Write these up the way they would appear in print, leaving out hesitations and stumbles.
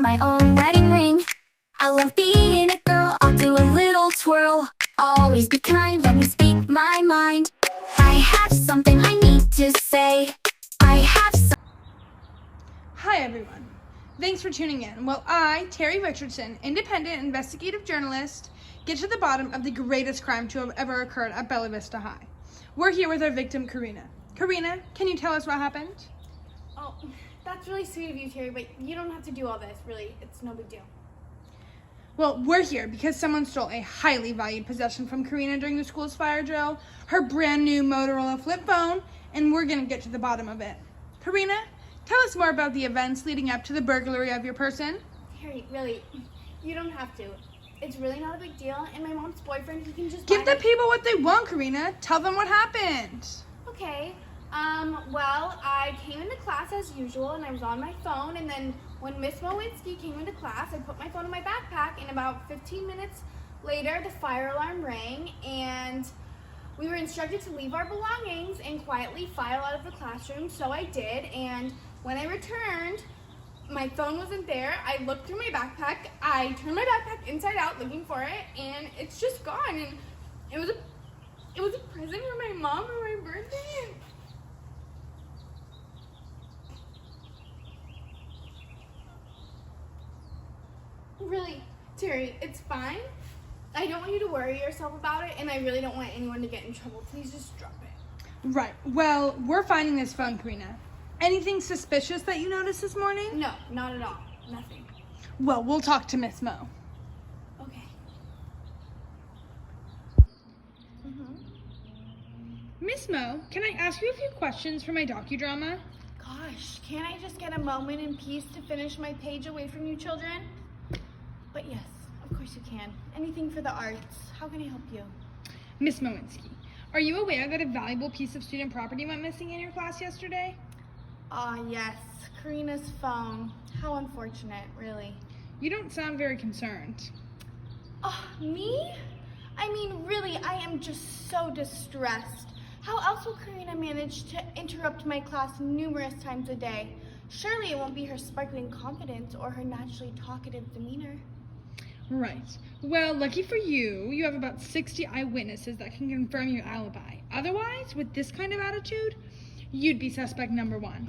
my own wedding ring. I love being a girl, I'll do a little twirl. Always be kind, let me speak my mind. I have something I need to say. I have some. Hi everyone, thanks for tuning in. Well, I, Terry Richardson, independent investigative journalist, get to the bottom of the greatest crime to have ever occurred at Bella Vista High. We're here with our victim, Karina. Karina, can you tell us what happened? Oh, that's really sweet of you, Terry, but you don't have to do all this, really. It's no big deal. Well, we're here because someone stole a highly valued possession from Karina during the school's fire drill, her brand new Motorola flip phone, and we're gonna get to the bottom of it. Karina, tell us more about the events leading up to the burglary of your person. Terry, really, you don't have to. It's really not a big deal, and my mom's boyfriend, he can just Give the people what they want, Karina. Tell them what happened. Okay, well, I came into class as usual, and I was on my phone, and then when Miss Mowinski came into class, I put my phone in my backpack, and about 15 minutes later, the fire alarm rang, and we were instructed to leave our belongings and quietly file out of the classroom, so I did, and when I returned, my phone wasn't there. I looked through my backpack, I turned my backpack inside out looking for it, and it's just gone, and it was a present for my mom for my birthday. Really, Terry, it's fine. I don't want you to worry yourself about it, and I really don't want anyone to get in trouble. Please just drop it. Right. Well, we're finding this phone, Karina. Anything suspicious that you noticed this morning? No, not at all. Nothing. Well, we'll talk to Miss Mo. Okay. Miss Mo, can I ask you a few questions for my docudrama? Gosh, can't I just get a moment in peace to finish my page away from you children? But yes, of course you can. Anything for the arts. How can I help you? Miss Mowinski, are you aware that a valuable piece of student property went missing in your class yesterday? Yes, Karina's phone. How unfortunate, really. You don't sound very concerned. Oh, me? I mean, really, I am just so distressed. How else will Karina manage to interrupt my class numerous times a day? Surely it won't be her sparkling confidence or her naturally talkative demeanor. Right. Well, lucky for you, you have about 60 eyewitnesses that can confirm your alibi. Otherwise, with this kind of attitude, you'd be suspect number one.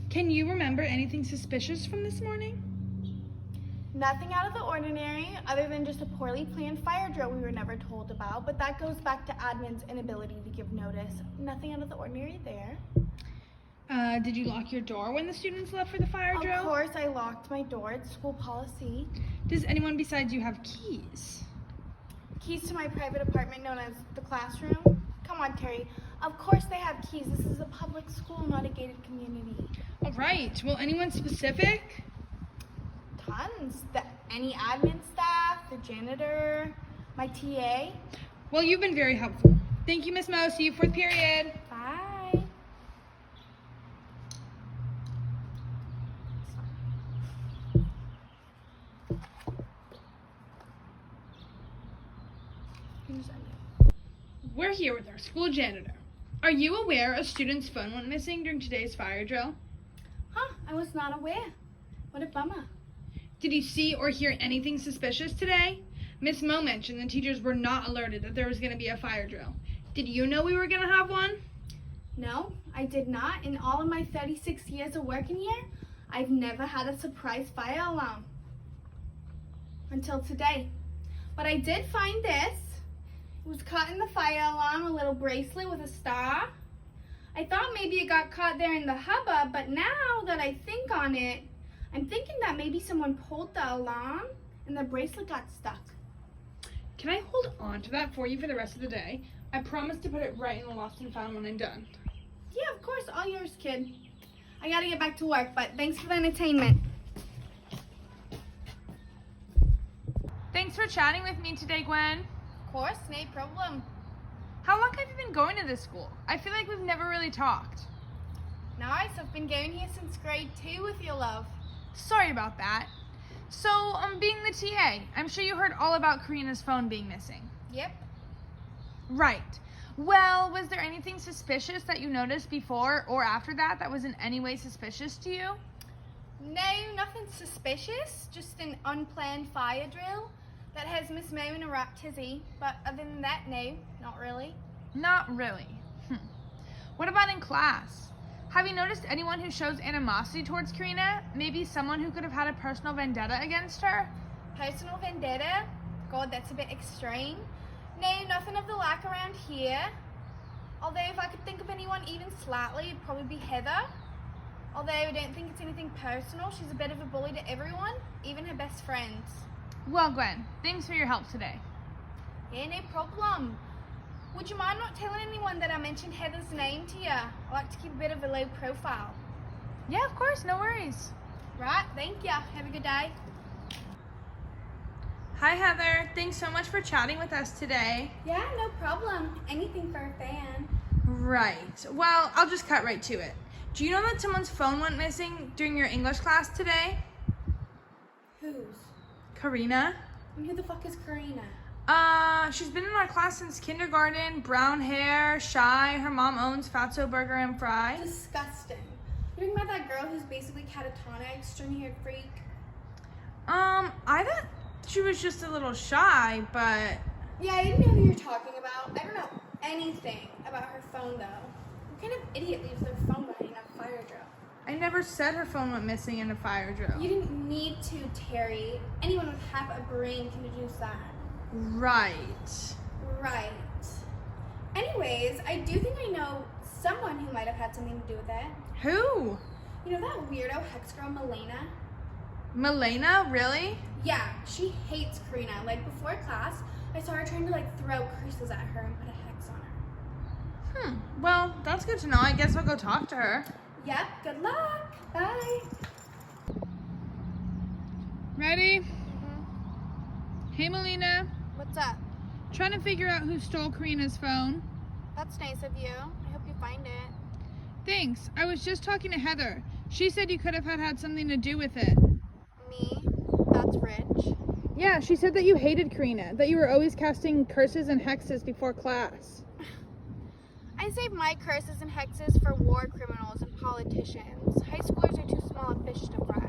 Can you remember anything suspicious from this morning? Nothing out of the ordinary, other than just a poorly planned fire drill we were never told about, but that goes back to admin's inability to give notice. Nothing out of the ordinary there. Did you lock your door when the students left for the fire drill? Of course, I locked my door. It's school policy. Does anyone besides you have keys? Keys to my private apartment known as the classroom? Come on, Terry. Of course they have keys. This is a public school, not a gated community. All right. Well, anyone specific? Tons. Any admin staff, the janitor, my TA. Well, you've been very helpful. Thank you, Miss Mo. See you fourth period. Bye. We're here with our school janitor. Are you aware a student's phone went missing during today's fire drill? Huh, I was not aware. What a bummer. Did you see or hear anything suspicious today? Miss Mo mentioned the teachers were not alerted that there was going to be a fire drill. Did you know we were going to have one? No, I did not. In all of my 36 years of working here, I've never had a surprise fire alarm. Until today. But I did find this. It was caught in the fire alarm, a little bracelet with a star. I thought maybe it got caught there in the hubbub, but now that I think on it, I'm thinking that maybe someone pulled the alarm and the bracelet got stuck. Can I hold on to that for you for the rest of the day? I promise to put it right in the lost and found when I'm done. Yeah, of course, all yours, kid. I gotta get back to work, but thanks for the entertainment. Thanks for chatting with me today, Gwen. Of course, no problem. How long have you been going to this school? I feel like we've never really talked. Nice, I've been going here since grade 2 with your love. Sorry about that. So, being the TA, I'm sure you heard all about Karina's phone being missing. Yep. Right. Well, was there anything suspicious that you noticed before or after that was in any way suspicious to you? No, nothing suspicious. Just an unplanned fire drill that has Miss Mo in a rap tizzy. But other than that, no, not really. Not really. What about in class? Have you noticed anyone who shows animosity towards Karina? Maybe someone who could have had a personal vendetta against her? Personal vendetta? God, that's a bit extreme. No, nothing of the like around here. Although if I could think of anyone even slightly, it'd probably be Heather. Although I don't think it's anything personal. She's a bit of a bully to everyone, even her best friends. Well, Gwen, thanks for your help today. Yeah, no problem. Would you mind not telling anyone that I mentioned Heather's name to you? I like to keep a bit of a low profile. Yeah, of course, no worries. Right, thank you. Have a good day. Hi, Heather. Thanks so much for chatting with us today. Yeah, no problem. Anything for a fan. Right. Well, I'll just cut right to it. Do you know that someone's phone went missing during your English class today? Whose? Karina. And who the fuck is Karina? She's been in our class since kindergarten. Brown hair, shy. Her mom owns Fatso Burger and Fry. Disgusting. You're talking about that girl who's basically catatonic, string-haired freak? I thought she was just a little shy, but... Yeah, I didn't know who you're talking about. I don't know anything about her phone, though. What kind of idiot leaves their phone behind in a fire drill? I never said her phone went missing in a fire drill. You didn't need to, Terry. Anyone with half a brain can deduce that. Right. Right. Anyways, I do think I know someone who might have had something to do with it. Who? You know that weirdo hex girl, Milena? Milena? Really? Yeah, she hates Karina. Like, before class, I saw her trying to, throw curses at her and put a hex on her. Well, that's good to know. I guess I'll go talk to her. Yep, good luck. Bye. Ready? Hey, Melina. What's up? Trying to figure out who stole Karina's phone. That's nice of you. I hope you find it. Thanks. I was just talking to Heather. She said you could have had something to do with it. Me? That's rich. Yeah, she said that you hated Karina, that you were always casting curses and hexes before class. I save my curses and hexes for war criminals and politicians. High schoolers are too small a fish to fry.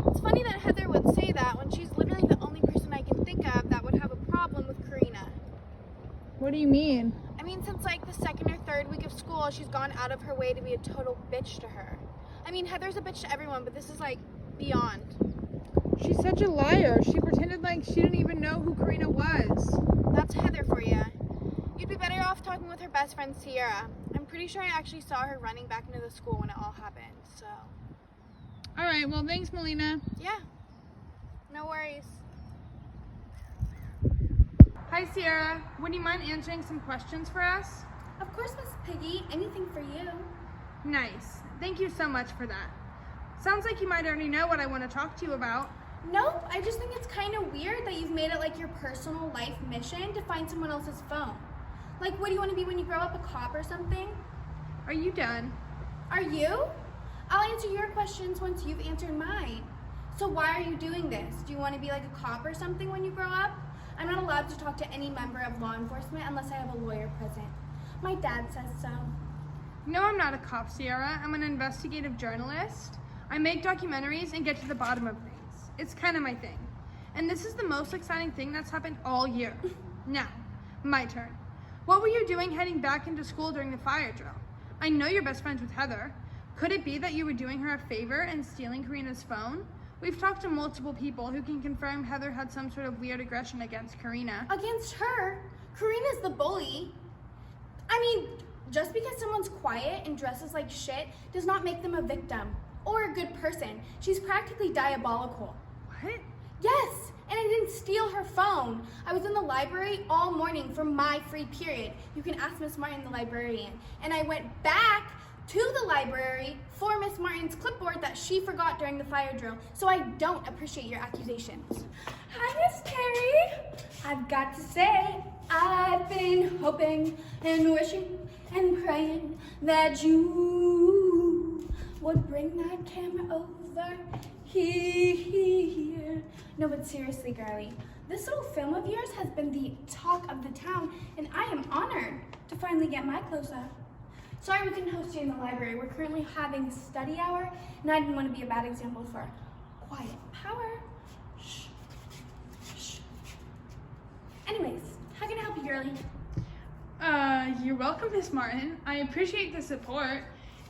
It's funny that Heather would say that when she's literally the only person I can think of that would have a problem with Karina. What do you mean? I mean, since the second or third week of school, she's gone out of her way to be a total bitch to her. I mean, Heather's a bitch to everyone, but this is beyond. She's such a liar. She pretended like she didn't even know who Karina was. That's Heather for you. You'd be better off talking with her best friend, Sierra. I'm pretty sure I actually saw her running back into the school when it all happened, so. All right, well, thanks, Melina. Yeah, no worries. Hi, Sierra. Would you mind answering some questions for us? Of course, Miss Piggy. Anything for you. Nice. Thank you so much for that. Sounds like you might already know what I want to talk to you about. Nope, I just think it's kind of weird that you've made it your personal life mission to find someone else's phone. What do you want to be when you grow up, a cop or something? Are you done? Are you? I'll answer your questions once you've answered mine. So why are you doing this? Do you want to be a cop or something when you grow up? I'm not allowed to talk to any member of law enforcement unless I have a lawyer present. My dad says so. No, I'm not a cop, Sierra. I'm an investigative journalist. I make documentaries and get to the bottom of things. It's kind of my thing. And this is the most exciting thing that's happened all year. Now, my turn. What were you doing heading back into school during the fire drill? I know you're best friends with Heather. Could it be that you were doing her a favor and stealing Karina's phone? We've talked to multiple people who can confirm Heather had some sort of weird aggression against Karina. Against her? Karina's the bully. I mean, just because someone's quiet and dresses like shit does not make them a victim or a good person. She's practically diabolical. What? Yes, and I didn't steal her phone. I was in the library all morning for my free period. You can ask Miss Martin, the librarian. And I went back to the library for Miss Martin's clipboard that she forgot during the fire drill. So I don't appreciate your accusations. Hi, Miss Terry. I've got to say, I've been hoping and wishing and praying that you would bring that camera over here. No, but seriously, girlie, this little film of yours has been the talk of the town, and I am honored to finally get my close-up. Sorry we couldn't host you in the library. We're currently having study hour, and I didn't want to be a bad example for quiet power. Shh. Shh. Anyways, how can I help you, girlie? You're welcome, Miss Martin. I appreciate the support.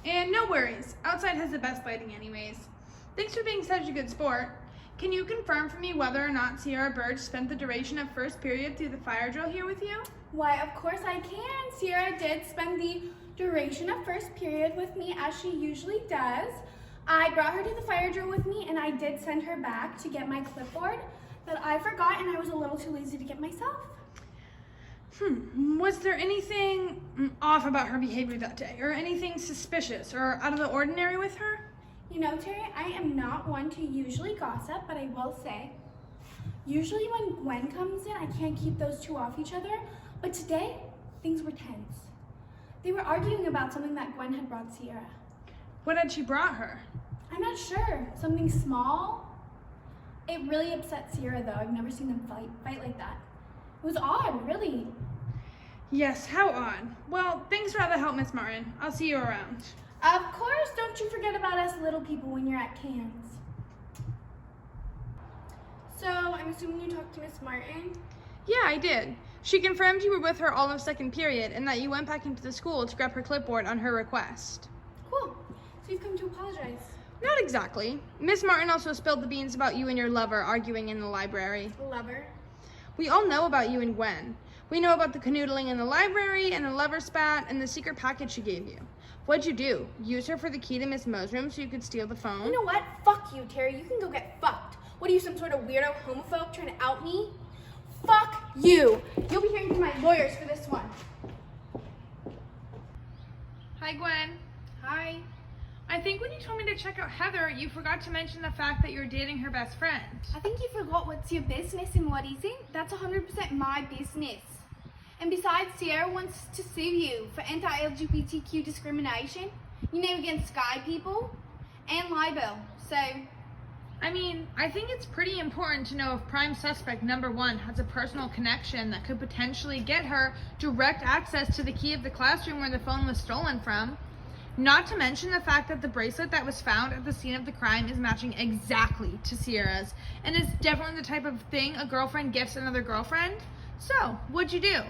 And no worries, outside has the best lighting anyways. Thanks for being such a good sport. Can you confirm for me whether or not Sierra Birch spent the duration of first period through the fire drill here with you? Why, of course I can. Sierra did spend the duration of first period with me, as she usually does. I brought her to the fire drill with me, and I did send her back to get my clipboard, but I forgot and I was a little too lazy to get myself. Was there anything off about her behavior that day, or anything suspicious or out of the ordinary with her? You know, Terry, I am not one to usually gossip, but I will say, usually when Gwen comes in, I can't keep those two off each other, but today, things were tense. They were arguing about something that Gwen had brought Sierra. What had she brought her? I'm not sure. Something small? It really upset Sierra, though. I've never seen them fight like that. It was odd, really. Yes, how odd. Well, thanks for all the help, Miss Martin. I'll see you around. Of course, don't you forget about us little people when you're at camps. So, I'm assuming you talked to Miss Martin? Yeah, I did. She confirmed you were with her all of second period and that you went back into the school to grab her clipboard on her request. Cool. So you've come to apologize. Not exactly. Miss Martin also spilled the beans about you and your lover arguing in the library. Lover? We all know about you and Gwen. We know about the canoodling in the library and the lover spat and the secret package she gave you. What'd you do? Use her for the key to Miss Mo's room so you could steal the phone? You know what? Fuck you, Terry. You can go get fucked. What are you, some sort of weirdo homophobe trying to out me? Fuck you. You'll be hearing from my lawyers for this one. Hi, Gwen. Hi. I think when you told me to check out Heather, you forgot to mention the fact that you're dating her best friend. I think you forgot what's your business and what isn't. That's 100% my business. And besides, Sierra wants to sue you for anti-LGBTQ discrimination, you know, against Sky people, and libel. So, I mean, I think it's pretty important to know if prime suspect number 1 has a personal connection that could potentially get her direct access to the key of the classroom where the phone was stolen from. Not to mention the fact that the bracelet that was found at the scene of the crime is matching exactly to Sierra's, and it's definitely the type of thing a girlfriend gifts another girlfriend. So, what'd you do?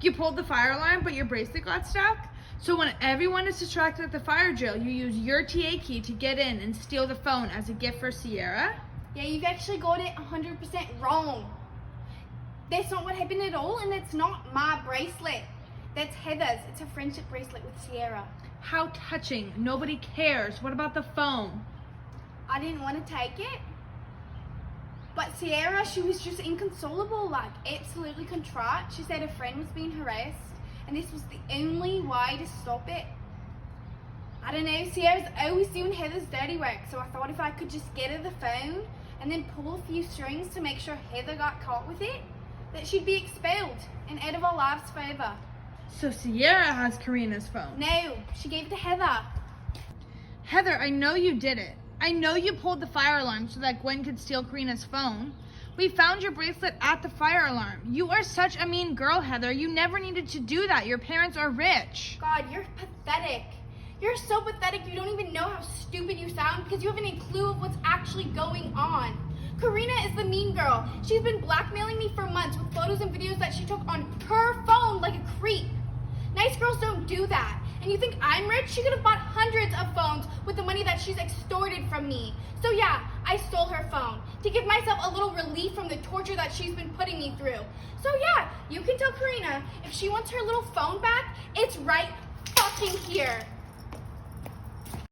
You pulled the fire alarm, but your bracelet got stuck? So when everyone is distracted at the fire drill, you use your TA key to get in and steal the phone as a gift for Sierra? yeah, you've actually got it 100% wrong. That's not what happened at all, and it's not my bracelet. That's Heather's. It's a friendship bracelet with Sierra. How touching. Nobody cares. What about the phone? I didn't want to take it. But Sierra, she was just inconsolable, like absolutely contrite. She said her friend was being harassed, and this was the only way to stop it. I don't know, Sierra's always doing Heather's dirty work, so I thought if I could just get her the phone and then pull a few strings to make sure Heather got caught with it, that she'd be expelled and out of our lives forever. So Sierra has Karina's phone. No, she gave it to Heather. Heather, I know you did it. I know you pulled the fire alarm so that Gwen could steal Karina's phone. We found your bracelet at the fire alarm. You are such a mean girl, Heather. You never needed to do that. Your parents are rich. God, you're pathetic. You're so pathetic you don't even know how stupid you sound because you haven't a clue of what's actually going on. Karina is the mean girl. She's been blackmailing me for months with photos and videos that she took on her phone like a creep. Nice girls don't do that. And you think I'm rich? She could have bought hundreds of phones with the money that she's extorted from me. So yeah, I stole her phone to give myself a little relief from the torture that she's been putting me through. So yeah, you can tell Karina if she wants her little phone back, it's right fucking here.